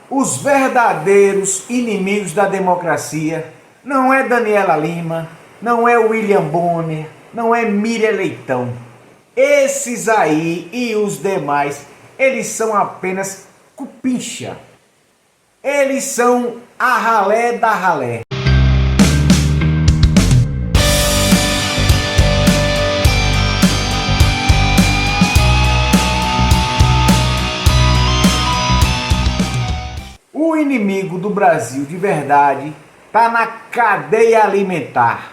Os verdadeiros inimigos da democracia não é Daniela Lima, não é William Bonner, não é Miriam Leitão. Esses aí e os demais, eles são apenas cupincha. Eles são a ralé da ralé. O inimigo do Brasil de verdade está na cadeia alimentar.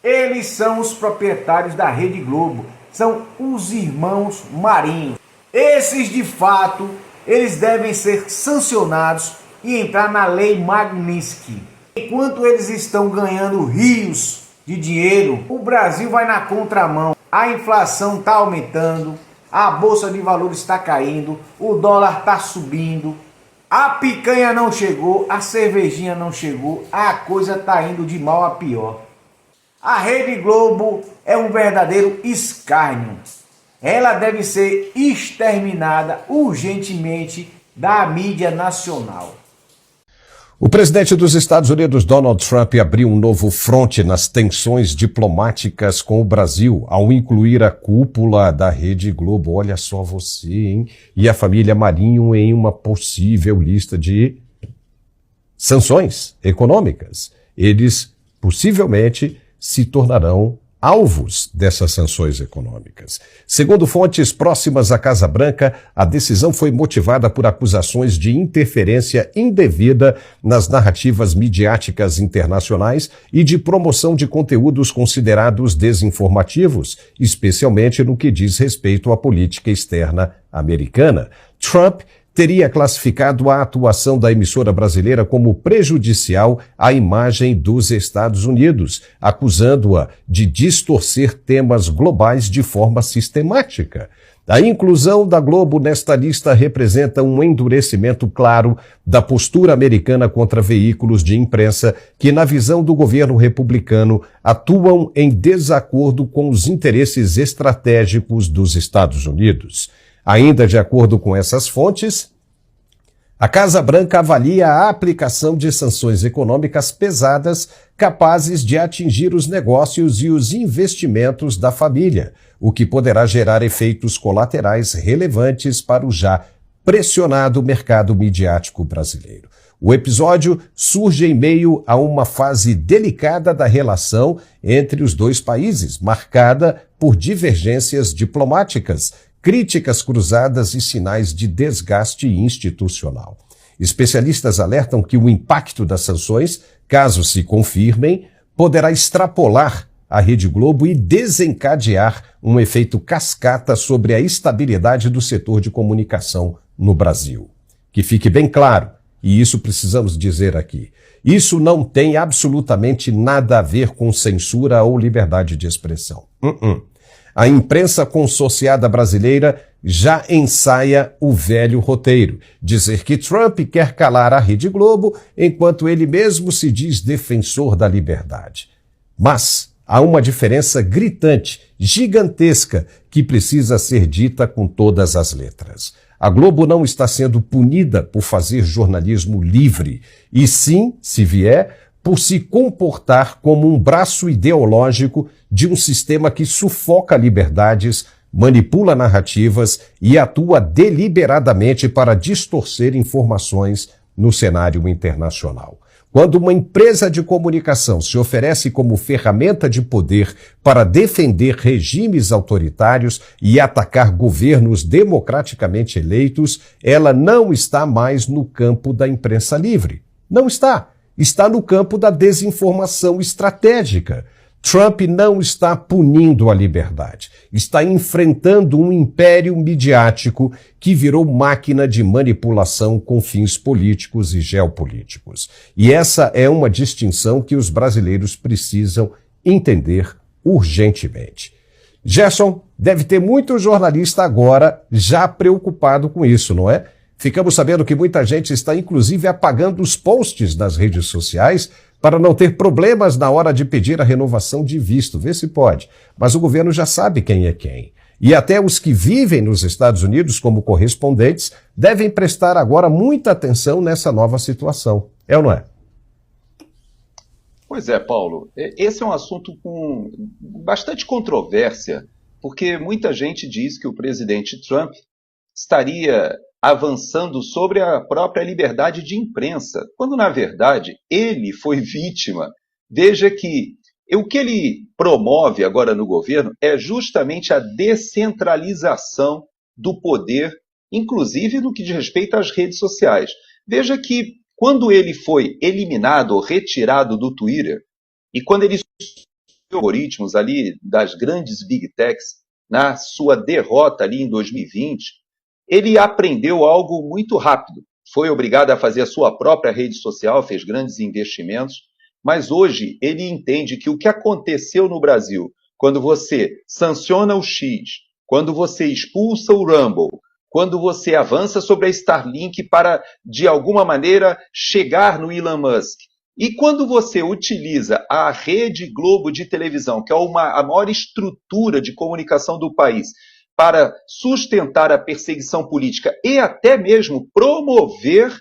Eles são os proprietários da Rede Globo, são os irmãos Marinho. Esses, de fato, eles devem ser sancionados e entrar na Lei Magnitsky. Enquanto eles estão ganhando rios de dinheiro, o Brasil vai na contramão. A inflação está aumentando, a Bolsa de Valores está caindo, o dólar está subindo. A picanha não chegou, a cervejinha não chegou, a coisa tá indo de mal a pior. A Rede Globo é um verdadeiro escárnio. Ela deve ser exterminada urgentemente da mídia nacional. O presidente dos Estados Unidos, Donald Trump, abriu um novo fronte nas tensões diplomáticas com o Brasil, ao incluir a cúpula da Rede Globo, olha só você, hein? E a família Marinho em uma possível lista de sanções econômicas. Eles possivelmente se tornarão alvos dessas sanções econômicas. Segundo fontes próximas à Casa Branca, a decisão foi motivada por acusações de interferência indevida nas narrativas midiáticas internacionais e de promoção de conteúdos considerados desinformativos, especialmente no que diz respeito à política externa americana. Trump teria classificado a atuação da emissora brasileira como prejudicial à imagem dos Estados Unidos, acusando-a de distorcer temas globais de forma sistemática. A inclusão da Globo nesta lista representa um endurecimento claro da postura americana contra veículos de imprensa que, na visão do governo republicano, atuam em desacordo com os interesses estratégicos dos Estados Unidos. Ainda de acordo com essas fontes, a Casa Branca avalia a aplicação de sanções econômicas pesadas capazes de atingir os negócios e os investimentos da família, o que poderá gerar efeitos colaterais relevantes para o já pressionado mercado midiático brasileiro. O episódio surge em meio a uma fase delicada da relação entre os dois países, marcada por divergências diplomáticas, críticas cruzadas e sinais de desgaste institucional. Especialistas alertam que o impacto das sanções, caso se confirmem, poderá extrapolar a Rede Globo e desencadear um efeito cascata sobre a estabilidade do setor de comunicação no Brasil. Que fique bem claro, e isso precisamos dizer aqui, isso não tem absolutamente nada a ver com censura ou liberdade de expressão. A imprensa consorciada brasileira já ensaia o velho roteiro, dizer que Trump quer calar a Rede Globo enquanto ele mesmo se diz defensor da liberdade. Mas há uma diferença gritante, gigantesca, que precisa ser dita com todas as letras. A Globo não está sendo punida por fazer jornalismo livre, e sim, se vier, por se comportar como um braço ideológico de um sistema que sufoca liberdades, manipula narrativas e atua deliberadamente para distorcer informações no cenário internacional. Quando uma empresa de comunicação se oferece como ferramenta de poder para defender regimes autoritários e atacar governos democraticamente eleitos, ela não está mais no campo da imprensa livre. Não está. Está no campo da desinformação estratégica. Trump não está punindo a liberdade. Está enfrentando um império midiático que virou máquina de manipulação com fins políticos e geopolíticos. E essa é uma distinção que os brasileiros precisam entender urgentemente. Gerson, deve ter muito jornalista agora já preocupado com isso, não é? Ficamos sabendo que muita gente está inclusive apagando os posts nas redes sociais para não ter problemas na hora de pedir a renovação de visto. Vê se pode. Mas o governo já sabe quem é quem. E até os que vivem nos Estados Unidos como correspondentes devem prestar agora muita atenção nessa nova situação. É ou não é? Pois é, Paulo. Esse é um assunto com bastante controvérsia, porque muita gente diz que o presidente Trump estaria avançando sobre a própria liberdade de imprensa, quando, na verdade, ele foi vítima. Veja que o que ele promove agora no governo é justamente a descentralização do poder, inclusive no que diz respeito às redes sociais. Veja que quando ele foi eliminado ou retirado do Twitter, e quando ele algoritmos ali das grandes big techs, na sua derrota ali em 2020, ele aprendeu algo muito rápido. Foi obrigado a fazer a sua própria rede social, fez grandes investimentos, mas hoje ele entende que o que aconteceu no Brasil, quando você sanciona o X, quando você expulsa o Rumble, quando você avança sobre a Starlink para, de alguma maneira, chegar no Elon Musk, e quando você utiliza a Rede Globo de televisão, que é a maior estrutura de comunicação do país, para sustentar a perseguição política e até mesmo promover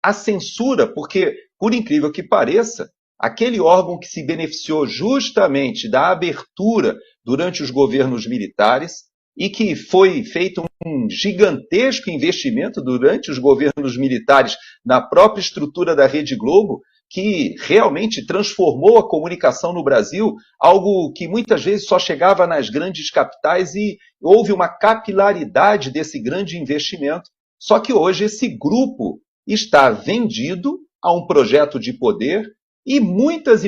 a censura, porque, por incrível que pareça, aquele órgão que se beneficiou justamente da abertura durante os governos militares e que foi feito um gigantesco investimento durante os governos militares na própria estrutura da Rede Globo, que realmente transformou a comunicação no Brasil, algo que muitas vezes só chegava nas grandes capitais, e houve uma capilaridade desse grande investimento. Só que hoje esse grupo está vendido a um projeto de poder e muitas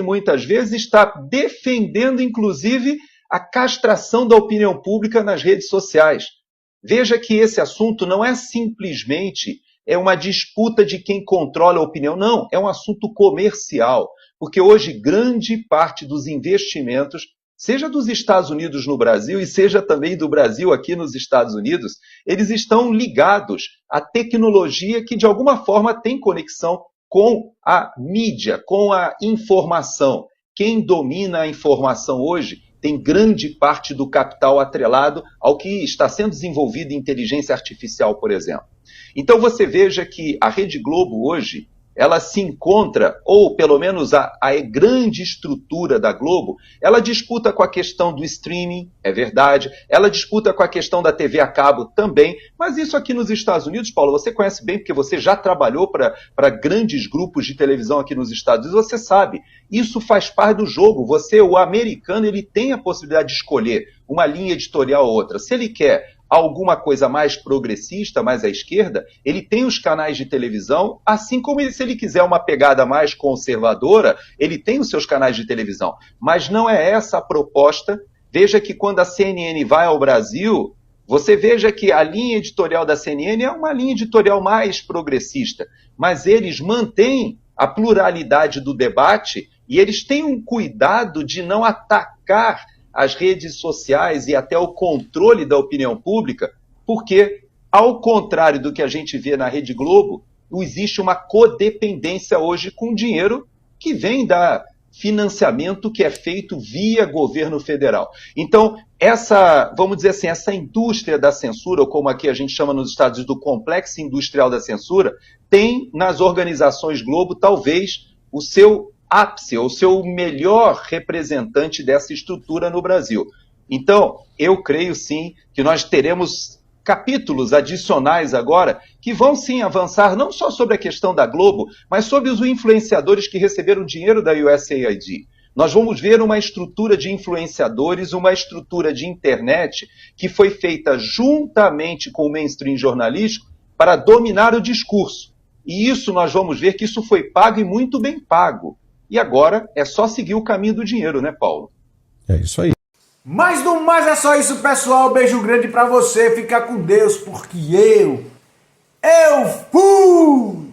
vezes está defendendo, inclusive, a castração da opinião pública nas redes sociais. Veja que esse assunto não é simplesmente uma disputa de quem controla a opinião, não, é um assunto comercial, porque hoje grande parte dos investimentos, seja dos Estados Unidos no Brasil e seja também do Brasil aqui nos Estados Unidos, eles estão ligados à tecnologia que de alguma forma tem conexão com a mídia, com a informação. Quem domina a informação hoje tem grande parte do capital atrelado ao que está sendo desenvolvido em inteligência artificial, por exemplo. Então você veja que a Rede Globo hoje, ela se encontra, ou pelo menos a grande estrutura da Globo, ela disputa com a questão do streaming, é verdade, ela disputa com a questão da TV a cabo também, mas isso aqui nos Estados Unidos, Paulo, você conhece bem, porque você já trabalhou para grandes grupos de televisão aqui nos Estados Unidos, você sabe, isso faz parte do jogo. Você, o americano, ele tem a possibilidade de escolher uma linha editorial ou outra. Se ele quer alguma coisa mais progressista, mais à esquerda, ele tem os canais de televisão, assim como se ele quiser uma pegada mais conservadora, ele tem os seus canais de televisão. Mas não é essa a proposta. Veja que quando a CNN vai ao Brasil, você veja que a linha editorial da CNN é uma linha editorial mais progressista, mas eles mantêm a pluralidade do debate e eles têm um cuidado de não atacar as redes sociais e até o controle da opinião pública, porque, ao contrário do que a gente vê na Rede Globo, existe uma codependência hoje com dinheiro que vem da financiamento que é feito via governo federal. Então, vamos dizer assim, essa indústria da censura, ou como aqui a gente chama nos Estados Unidos do complexo industrial da censura, tem nas organizações Globo talvez o seu ápice, ou seu melhor representante dessa estrutura no Brasil. Então, eu creio sim que nós teremos capítulos adicionais agora que vão sim avançar não só sobre a questão da Globo, mas sobre os influenciadores que receberam dinheiro da USAID. Nós vamos ver uma estrutura de influenciadores, uma estrutura de internet que foi feita juntamente com o mainstream jornalístico para dominar o discurso. E isso nós vamos ver que isso foi pago e muito bem pago. E agora é só seguir o caminho do dinheiro, né, Paulo? É isso aí. Mas no mais é só isso, pessoal. Beijo grande pra você. Fica com Deus, porque eu fui!